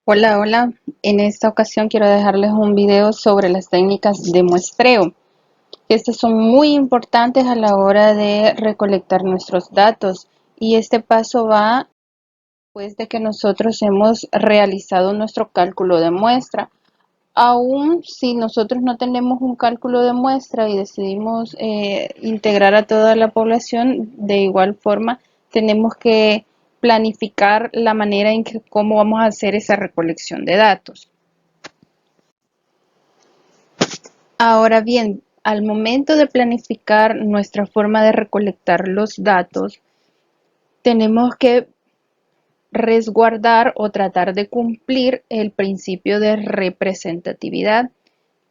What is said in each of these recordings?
Hola, hola. En esta ocasión quiero dejarles un video sobre las técnicas de muestreo. Estas son muy importantes a la hora de recolectar nuestros datos y este paso va después de que nosotros hemos realizado nuestro cálculo de muestra. Aún si nosotros no tenemos un cálculo de muestra y decidimos integrar a toda la población, de igual forma tenemos que planificar la manera en que cómo vamos a hacer esa recolección de datos. Ahora bien, al momento de planificar nuestra forma de recolectar los datos, tenemos que resguardar o tratar de cumplir el principio de representatividad,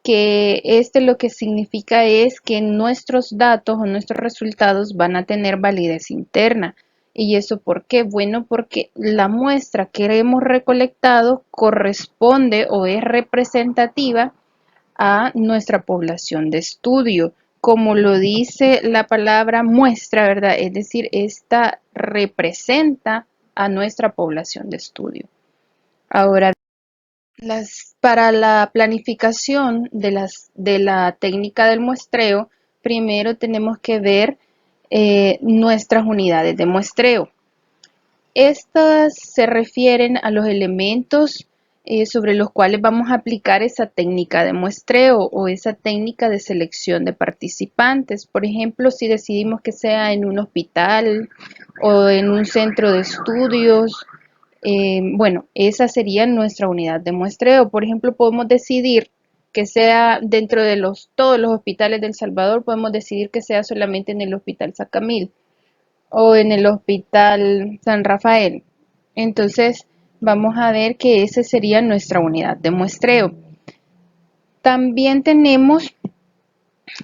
que lo que significa es que nuestros datos o nuestros resultados van a tener validez interna. ¿Y eso por qué? Bueno, porque la muestra que hemos recolectado corresponde o es representativa a nuestra población de estudio, como lo dice la palabra muestra, ¿verdad? Es decir, esta representa a nuestra población de estudio. Ahora, para la planificación de la técnica del muestreo, primero tenemos que ver nuestras unidades de muestreo. Estas se refieren a los elementos sobre los cuales vamos a aplicar esa técnica de muestreo o esa técnica de selección de participantes. Por ejemplo, si decidimos que sea en un hospital o en un centro de estudios, bueno, esa sería nuestra unidad de muestreo. Por ejemplo, podemos decidir que sea dentro de todos los hospitales de El Salvador, podemos decidir que sea solamente en el Hospital Sacamil o en el Hospital San Rafael. Entonces, vamos a ver que esa sería nuestra unidad de muestreo. También tenemos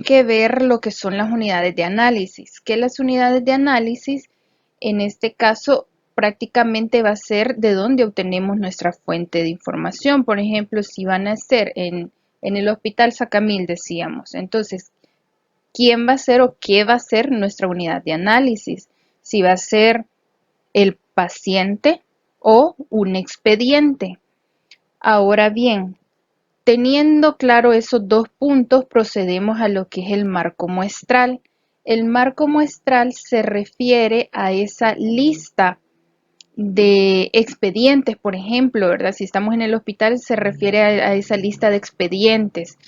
que ver lo que son las unidades de análisis, que las unidades de análisis, en este caso, prácticamente va a ser de donde obtenemos nuestra fuente de información. Por ejemplo, si van a ser en el Hospital Sacamil, decíamos. Entonces, ¿quién va a ser o qué va a ser nuestra unidad de análisis? Si va a ser el paciente o un expediente. Ahora bien, teniendo claro esos dos puntos, procedemos a lo que es el marco muestral. El marco muestral se refiere a esa lista de expedientes, por ejemplo, ¿verdad? Si estamos en el hospital, se refiere a esa lista de expedientes.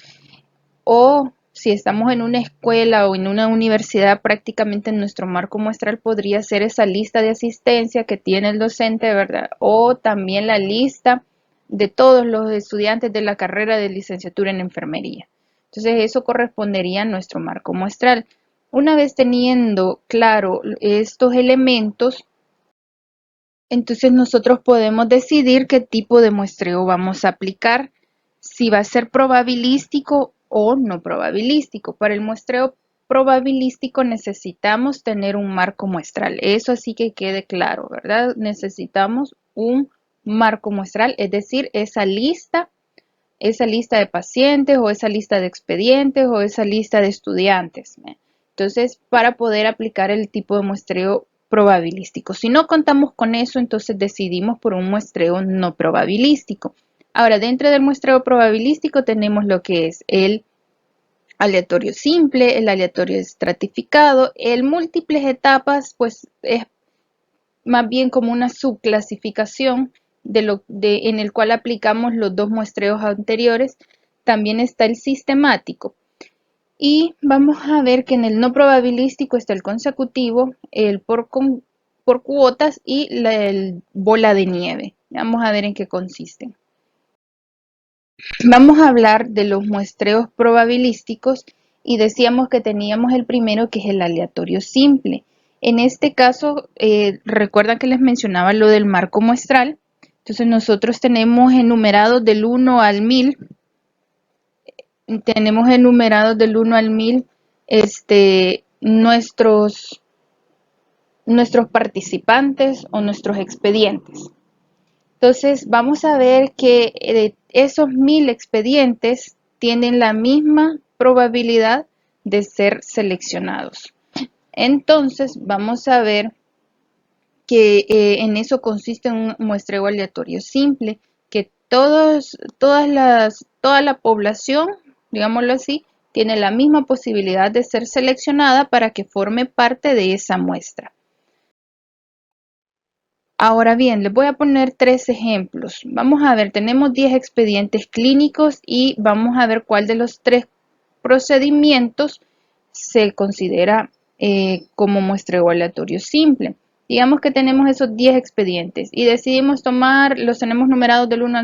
O si estamos en una escuela o en una universidad, prácticamente nuestro marco muestral podría ser esa lista de asistencia que tiene el docente, ¿verdad? O también la lista de todos los estudiantes de la carrera de licenciatura en enfermería. Entonces, eso correspondería a nuestro marco muestral. Una vez teniendo claro estos elementos, entonces nosotros podemos decidir qué tipo de muestreo vamos a aplicar, si va a ser probabilístico o no probabilístico. Para el muestreo probabilístico necesitamos tener un marco muestral. Eso sí que quede claro, ¿verdad? Necesitamos un marco muestral, es decir, esa lista de pacientes o esa lista de expedientes o esa lista de estudiantes. Entonces, para poder aplicar el tipo de muestreo probabilístico. Si no contamos con eso, entonces decidimos por un muestreo no probabilístico. Ahora, dentro del muestreo probabilístico tenemos lo que es el aleatorio simple, el aleatorio estratificado, el múltiples etapas, pues es más bien como una subclasificación en el cual aplicamos los dos muestreos anteriores. También está el sistemático. Y vamos a ver que en el no probabilístico está el consecutivo, el por cuotas y el bola de nieve. Vamos a ver en qué consisten. Vamos a hablar de los muestreos probabilísticos y decíamos que teníamos el primero, que es el aleatorio simple. En este caso, recuerdan que les mencionaba lo del marco muestral. Entonces nosotros tenemos enumerados del 1 al 1000, nuestros participantes o nuestros expedientes. Entonces vamos a ver que esos 1000 expedientes tienen la misma probabilidad de ser seleccionados. Entonces vamos a ver que en eso consiste un muestreo aleatorio simple, que toda la población, digámoslo así, tiene la misma posibilidad de ser seleccionada para que forme parte de esa muestra. Ahora bien, les voy a poner tres ejemplos. Vamos a ver, tenemos 10 expedientes clínicos y vamos a ver cuál de los tres procedimientos se considera como muestreo aleatorio simple. Digamos que tenemos esos 10 expedientes y decidimos tomar, los tenemos numerados del 1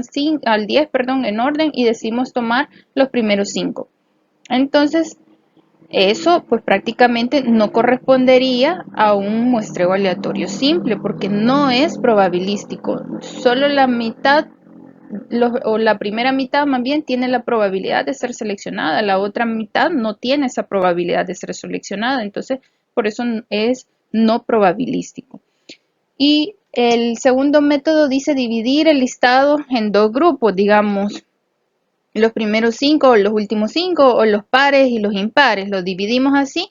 al 10, perdón, en orden, y decidimos tomar los primeros 5. Entonces, eso pues prácticamente no correspondería a un muestreo aleatorio simple porque no es probabilístico. Solo la mitad o la primera mitad más bien tiene la probabilidad de ser seleccionada, la otra mitad no tiene esa probabilidad de ser seleccionada, entonces por eso es no probabilístico. Y el segundo método dice dividir el listado en dos grupos, digamos, los primeros 5 o los últimos 5 o los pares y los impares, los dividimos así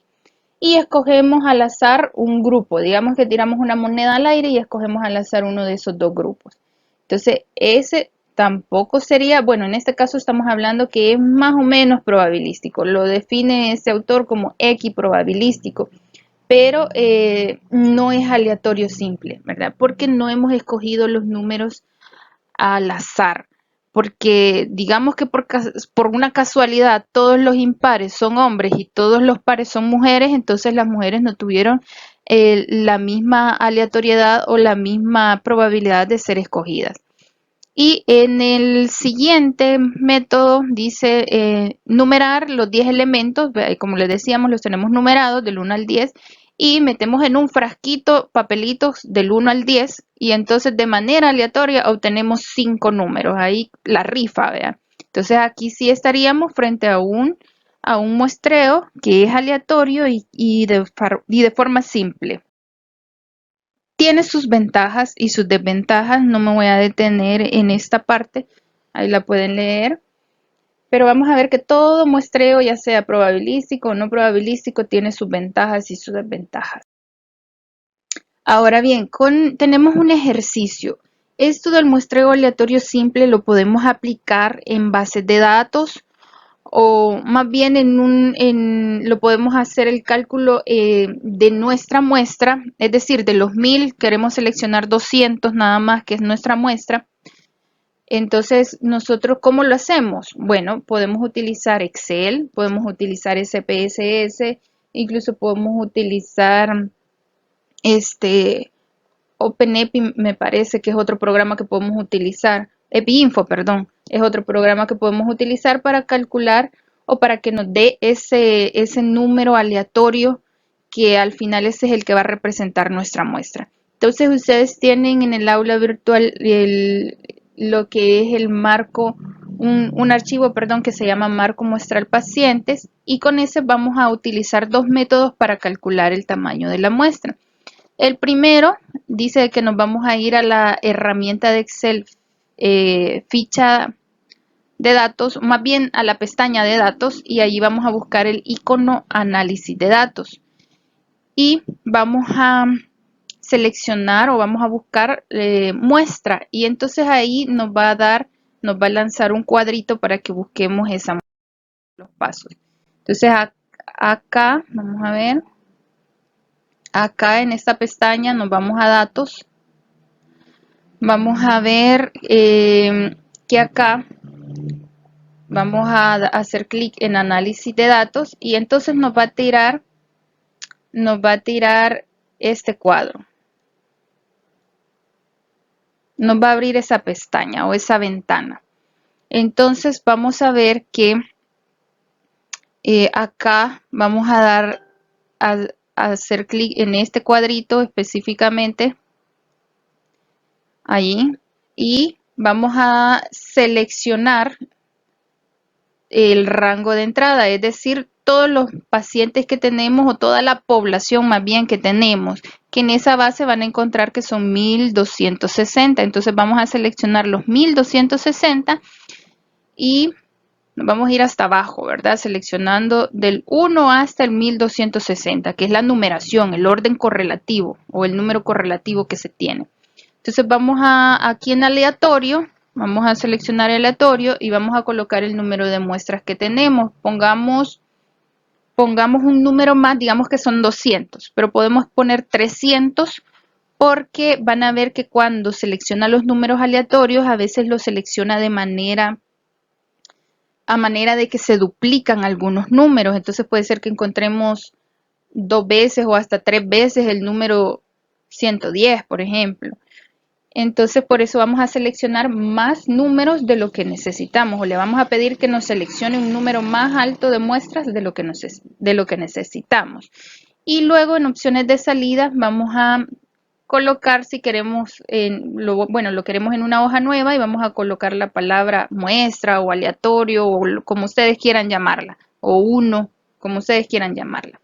y escogemos al azar un grupo, digamos que tiramos una moneda al aire y escogemos al azar uno de esos dos grupos. Entonces, ese tampoco sería, bueno, en este caso estamos hablando que es más o menos probabilístico, lo define ese autor como equiprobabilístico, pero no es aleatorio simple, ¿verdad? Porque no hemos escogido los números al azar, porque digamos que por una casualidad todos los impares son hombres y todos los pares son mujeres, entonces las mujeres no tuvieron la misma aleatoriedad o la misma probabilidad de ser escogidas. Y en el siguiente método dice numerar los 10 elementos, como les decíamos, los tenemos numerados del 1 al 10 y metemos en un frasquito papelitos del 1 al 10 y entonces de manera aleatoria obtenemos 5 números, ahí la rifa, vean. Entonces aquí sí estaríamos frente a un muestreo que es aleatorio y de forma simple. Tiene sus ventajas y sus desventajas, no me voy a detener en esta parte, ahí la pueden leer, pero vamos a ver que todo muestreo, ya sea probabilístico o no probabilístico, tiene sus ventajas y sus desventajas. Ahora bien, tenemos un ejercicio. Esto del muestreo aleatorio simple lo podemos aplicar en bases de datos o más bien lo podemos hacer el cálculo de nuestra muestra, es decir, de los 1000 queremos seleccionar 200 nada más, que es nuestra muestra. Entonces, nosotros, ¿cómo lo hacemos? Bueno, podemos utilizar Excel, podemos utilizar SPSS, incluso podemos utilizar OpenEpi, me parece que es otro programa que podemos utilizar. EpiInfo, perdón, es otro programa que podemos utilizar para calcular o para que nos dé ese número aleatorio que al final ese es el que va a representar nuestra muestra. Entonces ustedes tienen en el aula virtual lo que es el marco, un archivo, perdón, que se llama marco muestral pacientes y con ese vamos a utilizar dos métodos para calcular el tamaño de la muestra. El primero dice que nos vamos a ir a la herramienta de Excel ficha de datos, más bien a la pestaña de datos y allí vamos a buscar el icono análisis de datos y vamos a seleccionar o vamos a buscar muestra y entonces ahí nos va a lanzar un cuadrito para que busquemos esa muestra, los pasos. Entonces acá, vamos a ver, acá en esta pestaña nos vamos a datos. Vamos a ver que acá vamos a hacer clic en análisis de datos y entonces nos va a tirar este cuadro. Nos va a abrir esa pestaña o esa ventana. Entonces vamos a ver que acá vamos a hacer clic en este cuadrito específicamente allí y vamos a seleccionar el rango de entrada, es decir, todos los pacientes que tenemos o toda la población más bien que tenemos, que en esa base van a encontrar que son 1260. Entonces vamos a seleccionar los 1260 y vamos a ir hasta abajo, ¿verdad? Seleccionando del 1 hasta el 1260, que es la numeración, el orden correlativo o el número correlativo que se tiene. Entonces vamos aquí en aleatorio Vamos a seleccionar aleatorio y vamos a colocar el número de muestras que tenemos. Pongamos un número más, digamos que son 200, pero podemos poner 300 porque van a ver que cuando selecciona los números aleatorios, a veces los selecciona a manera de que se duplican algunos números. Entonces puede ser que encontremos 2 veces o hasta 3 veces el número 110, por ejemplo. Entonces por eso vamos a seleccionar más números de lo que necesitamos, o le vamos a pedir que nos seleccione un número más alto de muestras de lo que necesitamos. Y luego en opciones de salida vamos a colocar, si queremos, lo queremos en una hoja nueva, y vamos a colocar la palabra muestra o aleatorio o como ustedes quieran llamarla, o uno, como ustedes quieran llamarla.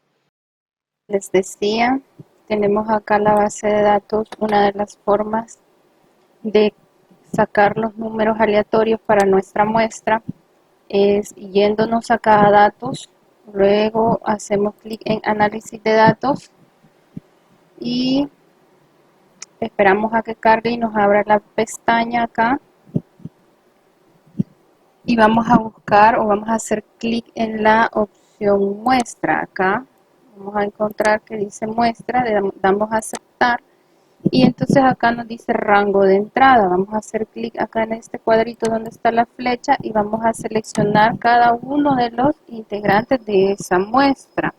Les decía, tenemos acá la base de datos. Una de las formas de sacar los números aleatorios para nuestra muestra es yéndonos acá a datos, luego hacemos clic en análisis de datos y esperamos a que cargue y nos abra la pestaña acá, y vamos a buscar o vamos a hacer clic en la opción muestra. Acá vamos a encontrar que dice muestra, le damos a aceptar y entonces acá nos dice rango de entrada. Vamos a hacer clic acá en este cuadrito donde está la flecha y vamos a seleccionar cada uno de los integrantes de esa muestra.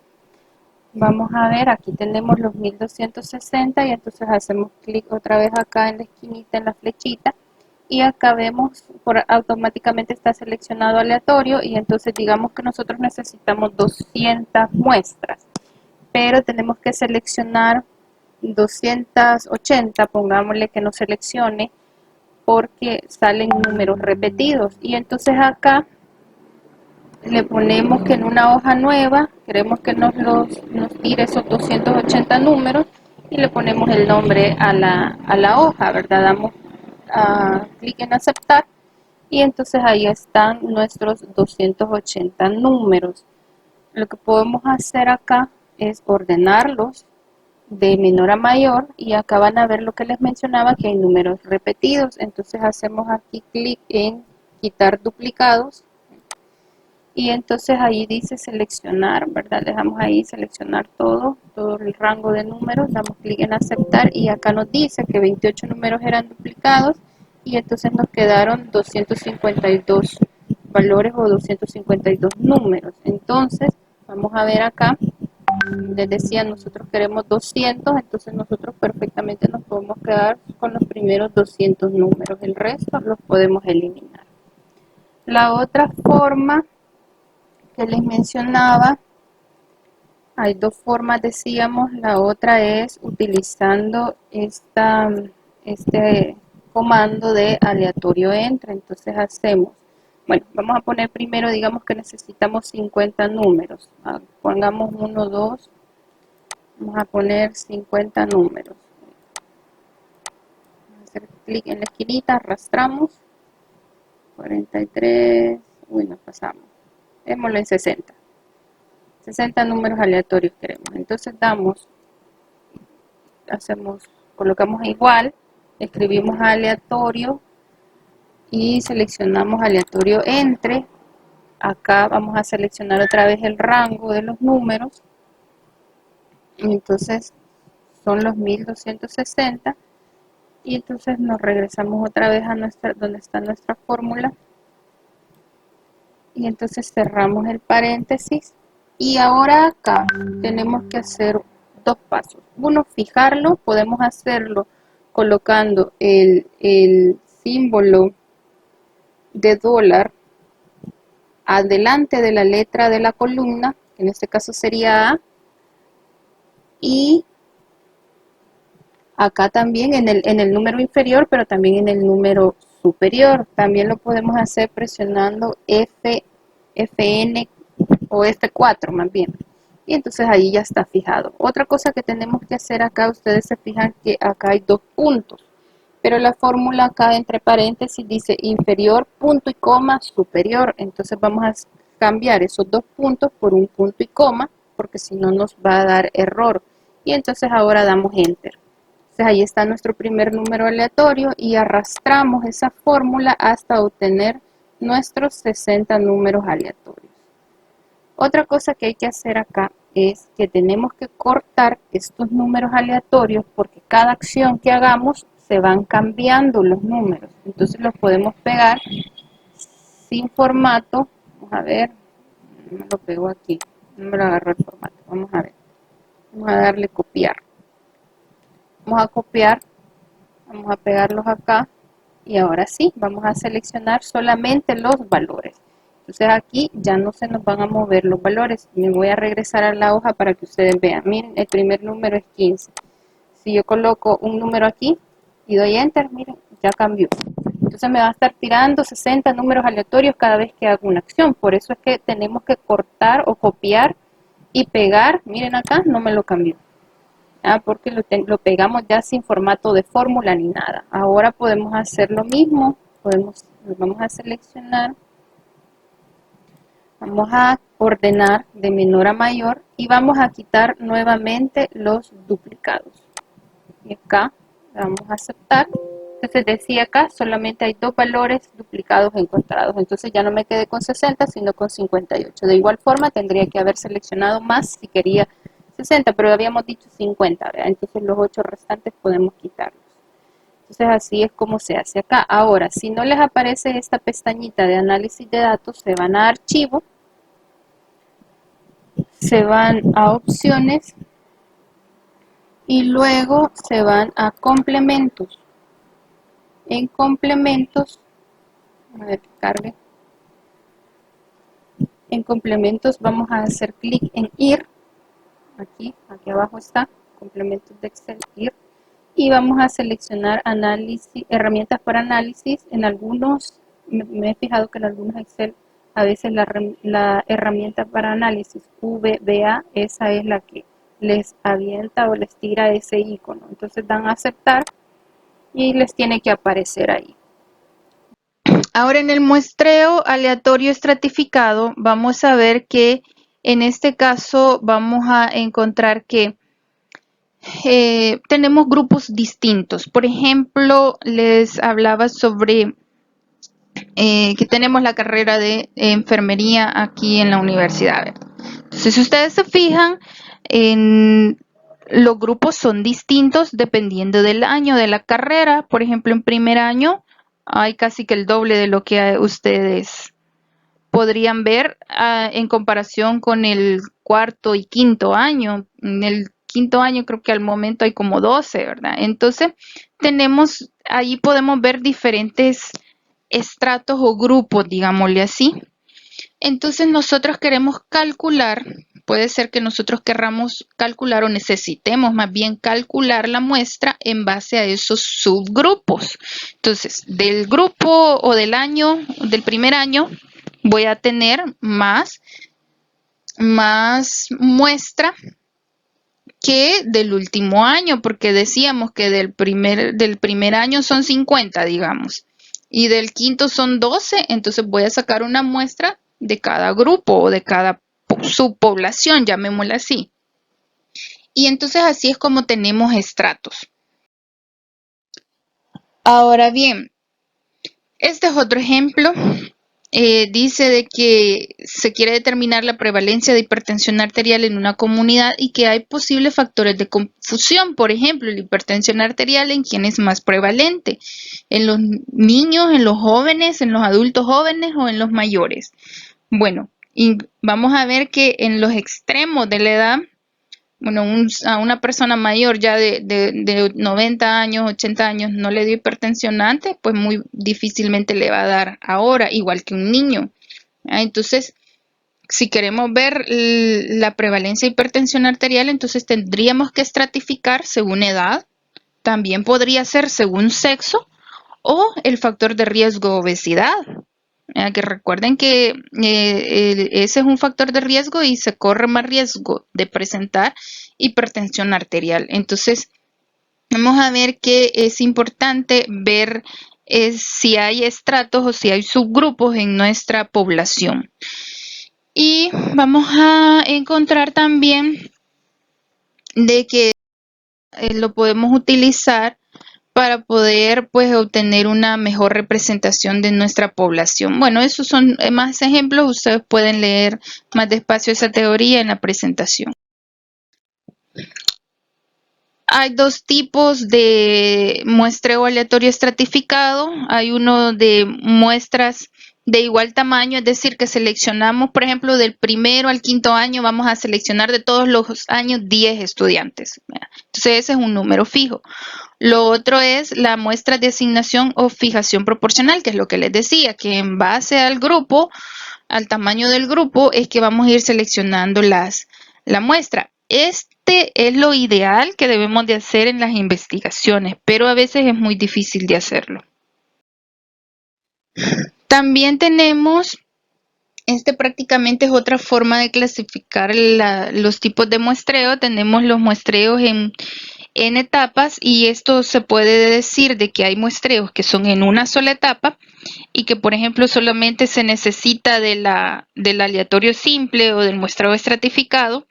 Vamos a ver, aquí tenemos los 1260 y entonces hacemos clic otra vez acá en la esquinita, en la flechita, y acá vemos, automáticamente está seleccionado aleatorio, y entonces digamos que nosotros necesitamos 200 muestras, pero tenemos que seleccionar 280, pongámosle que no seleccione, porque salen números repetidos, y entonces acá le ponemos que en una hoja nueva queremos que nos tire esos 280 números y le ponemos el nombre a la hoja, ¿verdad? Damos clic en aceptar y entonces ahí están nuestros 280 números. Lo que podemos hacer acá es ordenarlos de menor a mayor, y acá van a ver lo que les mencionaba, que hay números repetidos. Entonces hacemos aquí clic en quitar duplicados y entonces ahí dice seleccionar, ¿verdad? Dejamos ahí seleccionar todo el rango de números, damos clic en aceptar y acá nos dice que 28 números eran duplicados y entonces nos quedaron 252 valores o 252 números. Entonces vamos a ver acá, les decía, nosotros queremos 200, entonces nosotros perfectamente nos podemos quedar con los primeros 200 números, el resto los podemos eliminar. La otra forma que les mencionaba, hay dos formas, decíamos. La otra es utilizando este comando de aleatorio entre. Entonces hacemos, bueno, vamos a poner primero, digamos que necesitamos 50 números. Pongamos 1, 2, vamos a poner 50 números. Vamos a hacer clic en la esquinita, arrastramos, 43, uy, nos pasamos, démoslo en 60. 60 números aleatorios queremos. Entonces colocamos igual, escribimos aleatorio y seleccionamos aleatorio entre. Acá vamos a seleccionar otra vez el rango de los números. Entonces son los 1260 y entonces nos regresamos otra vez a donde está nuestra fórmula y entonces cerramos el paréntesis. Y ahora acá tenemos que hacer dos pasos. Uno, fijarlo. Podemos hacerlo colocando el símbolo de dólar adelante de la letra de la columna, que en este caso sería A, y acá también en el número inferior, pero también en el número superior. También lo podemos hacer presionando Fn o F4 más bien. Y entonces ahí ya está fijado. Otra cosa que tenemos que hacer acá, ustedes se fijan que acá hay dos puntos, pero la fórmula acá entre paréntesis dice inferior, punto y coma, superior. Entonces vamos a cambiar esos dos puntos por un punto y coma, porque si no nos va a dar error. Y entonces ahora damos enter. Entonces ahí está nuestro primer número aleatorio y arrastramos esa fórmula hasta obtener nuestros 60 números aleatorios. Otra cosa que hay que hacer acá es que tenemos que cortar estos números aleatorios porque cada acción que hagamos se van cambiando los números. Entonces los podemos pegar sin formato. Vamos a ver, no me lo pego aquí, no me lo agarro el formato. Vamos a ver, vamos a darle copiar. Vamos a copiar, vamos a pegarlos acá y ahora sí, vamos a seleccionar solamente los valores. Entonces aquí ya no se nos van a mover los valores. Me voy a regresar a la hoja para que ustedes vean. Miren, el primer número es 15. Si yo coloco un número aquí y doy enter, miren, ya cambió. Entonces me va a estar tirando 60 números aleatorios cada vez que hago una acción. Por eso es que tenemos que cortar o copiar y pegar. Miren acá, no me lo cambió. Porque lo pegamos ya sin formato de fórmula ni nada. Ahora podemos hacer lo mismo. Vamos a seleccionar. Vamos a ordenar de menor a mayor y vamos a quitar nuevamente los duplicados. Y acá vamos a aceptar. Entonces decía acá, solamente hay dos valores duplicados encontrados. Entonces ya no me quedé con 60, sino con 58. De igual forma tendría que haber seleccionado más si quería 60, pero habíamos dicho 50, ¿verdad? Entonces los 8 restantes podemos quitarlos. Entonces así es como se hace acá. Ahora, si no les aparece esta pestañita de análisis de datos, se van a archivo, se van a opciones y luego se van a complementos. En complementos, a ver que cargue. En complementos vamos a hacer clic en ir. Aquí abajo está, complementos de Excel, ir. Y vamos a seleccionar análisis, herramientas para análisis. En algunos, me he fijado que en algunos Excel, a veces la herramienta para análisis VBA, esa es la que les avienta o les tira ese icono. Entonces dan a aceptar y les tiene que aparecer ahí. Ahora en el muestreo aleatorio estratificado vamos a ver que en este caso vamos a encontrar que tenemos grupos distintos. Por ejemplo, les hablaba sobre que tenemos la carrera de enfermería aquí en la universidad. Entonces, si ustedes se fijan, los grupos son distintos dependiendo del año de la carrera. Por ejemplo, en primer año hay casi que el doble de lo que ustedes podrían ver en comparación con el cuarto y quinto año. En el quinto año creo que al momento hay como 12, ¿verdad? Entonces, ahí podemos ver diferentes estratos o grupos, digámosle así. Entonces nosotros queremos calcular, puede ser que nosotros querramos calcular o necesitemos más bien calcular la muestra en base a esos subgrupos. Entonces, del grupo o del año, del primer año, voy a tener más muestra que del último año, porque decíamos que del primer año son 50, digamos, y del quinto son 12, entonces voy a sacar una muestra de cada grupo o de cada subpoblación, llamémosla así. Y entonces así es como tenemos estratos. Ahora bien, este es otro ejemplo. Dice de que se quiere determinar la prevalencia de hipertensión arterial en una comunidad y que hay posibles factores de confusión. Por ejemplo, la hipertensión arterial en quién es más prevalente, en los niños, en los jóvenes, en los adultos jóvenes o en los mayores. Bueno, y vamos a ver que en los extremos de la edad, bueno, a una persona mayor ya de 90 años, 80 años, no le dio hipertensión antes, pues muy difícilmente le va a dar ahora, igual que un niño. Entonces, si queremos ver la prevalencia de hipertensión arterial, entonces tendríamos que estratificar según edad, también podría ser según sexo o el factor de riesgo obesidad. Que recuerden que ese es un factor de riesgo y se corre más riesgo de presentar hipertensión arterial. Entonces, vamos a ver que es importante ver si hay estratos o si hay subgrupos en nuestra población. Y vamos a encontrar también de que lo podemos utilizar para poder pues obtener una mejor representación de nuestra población. Bueno, esos son más ejemplos, ustedes pueden leer más despacio esa teoría en la presentación. Hay dos tipos de muestreo aleatorio estratificado. Hay uno de muestras de igual tamaño, es decir, que seleccionamos, por ejemplo, del primero al quinto año, vamos a seleccionar de todos los años 10 estudiantes. Entonces, ese es un número fijo. Lo otro es la muestra de asignación o fijación proporcional, que es lo que les decía, que en base al grupo, al tamaño del grupo, es que vamos a ir seleccionando la muestra. Este es lo ideal que debemos de hacer en las investigaciones, pero a veces es muy difícil de hacerlo. También tenemos, prácticamente es otra forma de clasificar los tipos de muestreo. Tenemos los muestreos en etapas y esto se puede decir de que hay muestreos que son en una sola etapa y que por ejemplo solamente se necesita del aleatorio simple o del muestreo estratificado,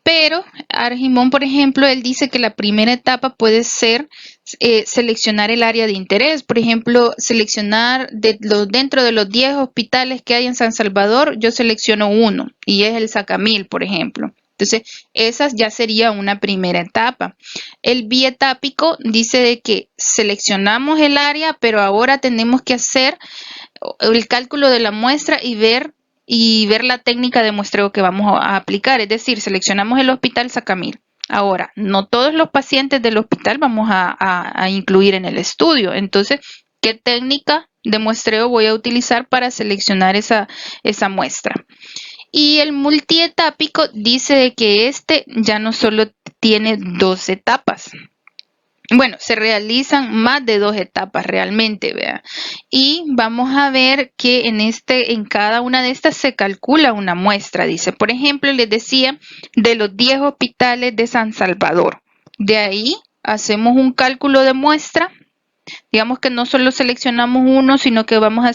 pero Argimón, por ejemplo, él dice que la primera etapa puede ser seleccionar el área de interés, por ejemplo, seleccionar dentro de los 10 hospitales que hay en San Salvador, yo selecciono uno y es el Sacamil, por ejemplo. Entonces, esa ya sería una primera etapa. El bietápico dice de que seleccionamos el área, pero ahora tenemos que hacer el cálculo de la muestra y ver la técnica de muestreo que vamos a aplicar. Es decir, seleccionamos el hospital Sacamil. Ahora, no todos los pacientes del hospital vamos a incluir en el estudio. Entonces, ¿qué técnica de muestreo voy a utilizar para seleccionar esa muestra? Y el multietápico dice que ya no solo tiene dos etapas. Bueno, se realizan más de dos etapas realmente, ¿vea? Y vamos a ver que en cada una de estas se calcula una muestra. Dice, por ejemplo, les decía de los 10 hospitales de San Salvador. De ahí hacemos un cálculo de muestra. Digamos que no solo seleccionamos uno, sino que vamos a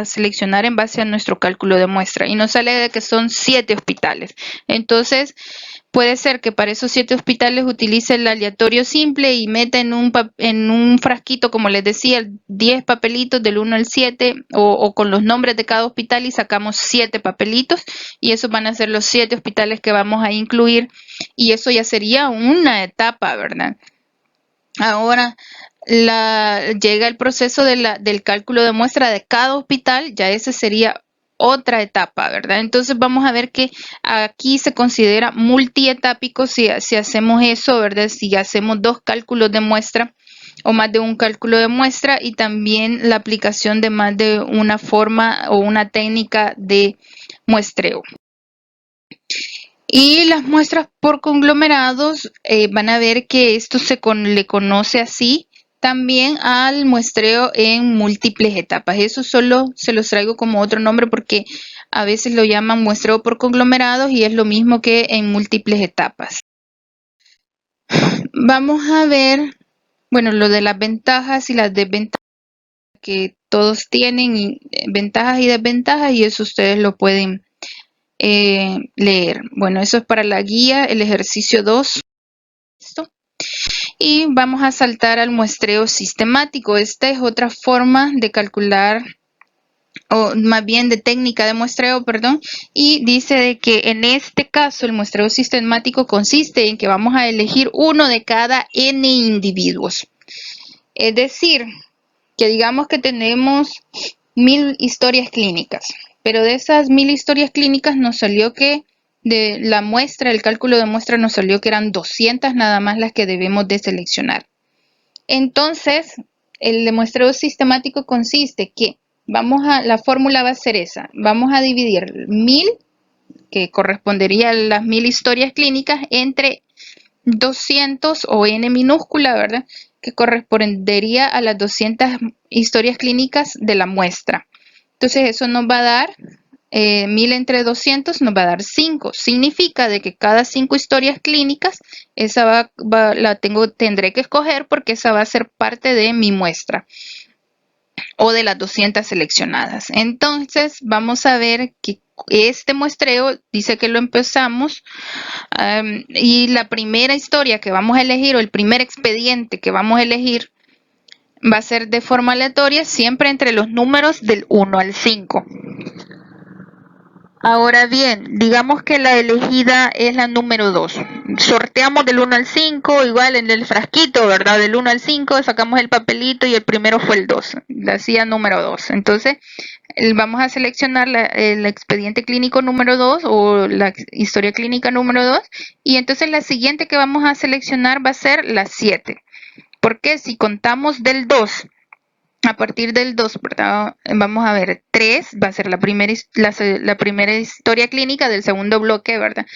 seleccionar en base a nuestro cálculo de muestra. Y nos sale de que son 7 hospitales. Entonces, puede ser que para esos 7 hospitales utilice el aleatorio simple y meta en un frasquito, como les decía, 10 papelitos del 1 al 7 o con los nombres de cada hospital y sacamos 7 papelitos y esos van a ser los 7 hospitales que vamos a incluir y eso ya sería una etapa, ¿verdad? Ahora llega el proceso del cálculo de muestra de cada hospital, ya ese sería otra etapa, ¿verdad? Entonces vamos a ver que aquí se considera multietápico si hacemos eso, ¿verdad? Si hacemos dos cálculos de muestra o más de un cálculo de muestra y también la aplicación de más de una forma o una técnica de muestreo. Y las muestras por conglomerados van a ver que esto le conoce así también al muestreo en múltiples etapas. Eso solo se los traigo como otro nombre porque a veces lo llaman muestreo por conglomerados y es lo mismo que en múltiples etapas. Vamos a ver, bueno, lo de las ventajas y las desventajas que todos tienen, ventajas y desventajas, y eso ustedes lo pueden leer. Bueno, eso es para la guía, el ejercicio 2. Y vamos a saltar al muestreo sistemático. Esta es otra forma de calcular, o más bien de técnica de muestreo, perdón, y dice de que en este caso el muestreo sistemático consiste en que vamos a elegir uno de cada n individuos. Es decir, que digamos que tenemos 1000 historias clínicas, pero de esas 1000 historias clínicas nos salió que de la muestra, el cálculo de muestra nos salió que eran 200 nada más las que debemos de seleccionar. Entonces, el muestreo sistemático consiste que la fórmula va a ser esa, vamos a dividir 1000, que correspondería a las 1000 historias clínicas, entre 200 o n minúscula, ¿verdad? Que correspondería a las 200 historias clínicas de la muestra. Entonces eso nos va a dar 1000 entre 200 nos va a dar 5. Significa de que cada 5 historias clínicas, esa tendré que escoger porque esa va a ser parte de mi muestra o de las 200 seleccionadas. Entonces vamos a ver este muestreo dice que lo empezamos y la primera historia que vamos a elegir o el primer expediente que vamos a elegir va a ser de forma aleatoria, siempre entre los números del 1 al 5. Ahora bien, digamos que la elegida es la número 2. Sorteamos del 1 al 5, igual en el frasquito, ¿verdad? Del 1 al 5 sacamos el papelito y el primero fue el 2. La hacía número 2. Entonces, vamos a seleccionar el expediente clínico número 2 o la historia clínica número 2. Y entonces la siguiente que vamos a seleccionar va a ser la 7. Porque si contamos del 2, a partir del 2, ¿verdad? Vamos a ver, 3 va a ser la primera historia clínica del segundo bloque, ¿verdad?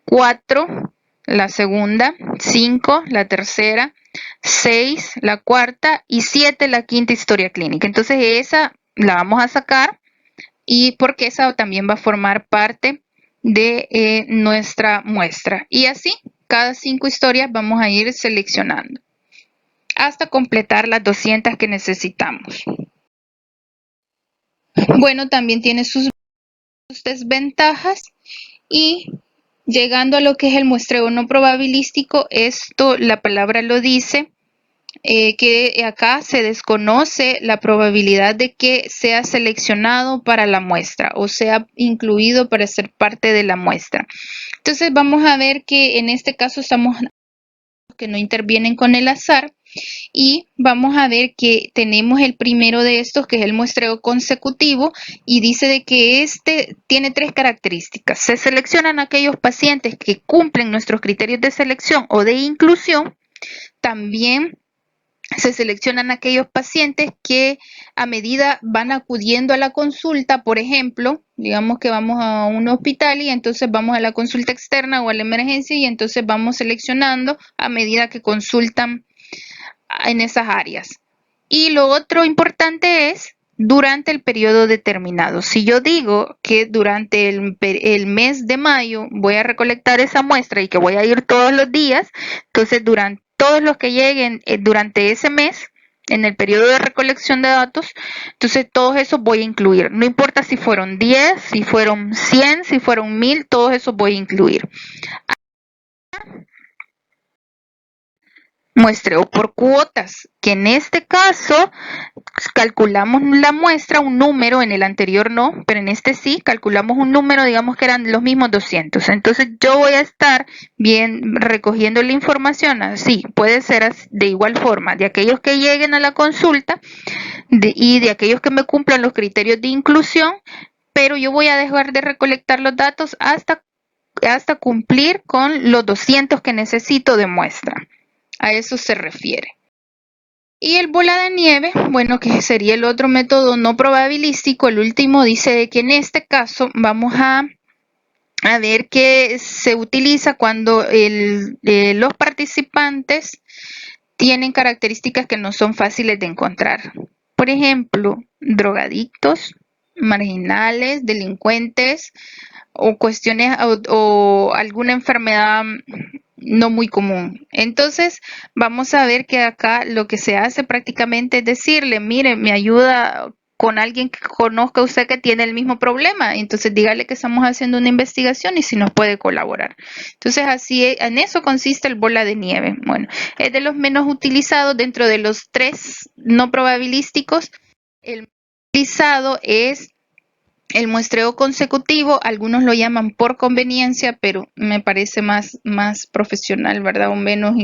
4, la segunda, 5, la tercera, 6, la cuarta y 7, la quinta historia clínica. Entonces esa la vamos a sacar y porque esa también va a formar parte de nuestra muestra. Y así, cada 5 historias vamos a ir seleccionando hasta completar las 200 que necesitamos. Bueno, también tiene sus desventajas y llegando a lo que es el muestreo no probabilístico, esto la palabra lo dice, que acá se desconoce la probabilidad de que sea seleccionado para la muestra o sea incluido para ser parte de la muestra. Entonces vamos a ver que en este caso estamos que no intervienen con el azar y vamos a ver que tenemos el primero de estos que es el muestreo consecutivo y dice de que este tiene 3 características. Se seleccionan aquellos pacientes que cumplen nuestros criterios de selección o de inclusión. También se seleccionan aquellos pacientes que a medida van acudiendo a la consulta, por ejemplo, digamos que vamos a un hospital y entonces vamos a la consulta externa o a la emergencia y entonces vamos seleccionando a medida que consultan en esas áreas. Y lo otro importante es durante el periodo determinado. Si yo digo que durante el mes de mayo voy a recolectar esa muestra y que voy a ir todos los días, entonces durante todos los que lleguen durante ese mes, en el periodo de recolección de datos, entonces todos esos voy a incluir. No importa si fueron 10, si fueron 100, si fueron 1000, todos esos voy a incluir. Muestreo por cuotas, que en este caso calculamos la muestra, un número, en el anterior no, pero en este sí, calculamos un número, digamos que eran los mismos 200. Entonces yo voy a estar bien recogiendo la información, así, puede ser de igual forma, de aquellos que lleguen a la consulta y de aquellos que me cumplan los criterios de inclusión, pero yo voy a dejar de recolectar los datos hasta cumplir con los 200 que necesito de muestra. A eso se refiere. Y el bola de nieve, bueno, que sería el otro método no probabilístico, el último dice de que en este caso vamos a ver que se utiliza cuando los participantes tienen características que no son fáciles de encontrar. Por ejemplo, drogadictos, marginales, delincuentes o cuestiones o alguna enfermedad no muy común. Entonces, vamos a ver que acá lo que se hace prácticamente es decirle, mire, me ayuda con alguien que conozca usted que tiene el mismo problema. Entonces, dígale que estamos haciendo una investigación y si nos puede colaborar. Entonces, así en eso consiste el bola de nieve. Bueno, es de los menos utilizados dentro de los 3 no probabilísticos. El más utilizado es el muestreo consecutivo, algunos lo llaman por conveniencia, pero me parece más profesional, ¿verdad? O menos,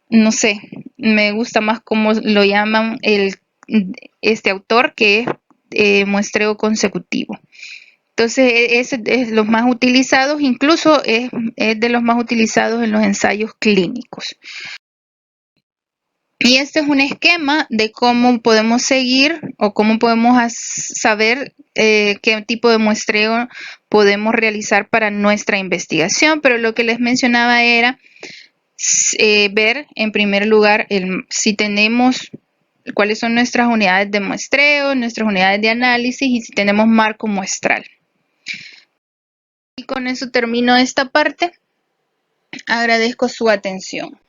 no sé, me gusta más como lo llaman este autor, que es muestreo consecutivo. Entonces, es los más utilizados, incluso es de los más utilizados en los ensayos clínicos. Y este es un esquema de cómo podemos seguir o cómo podemos saber qué tipo de muestreo podemos realizar para nuestra investigación, pero lo que les mencionaba era ver en primer lugar si tenemos cuáles son nuestras unidades de muestreo, nuestras unidades de análisis y si tenemos marco muestral. Y con eso termino esta parte. Agradezco su atención.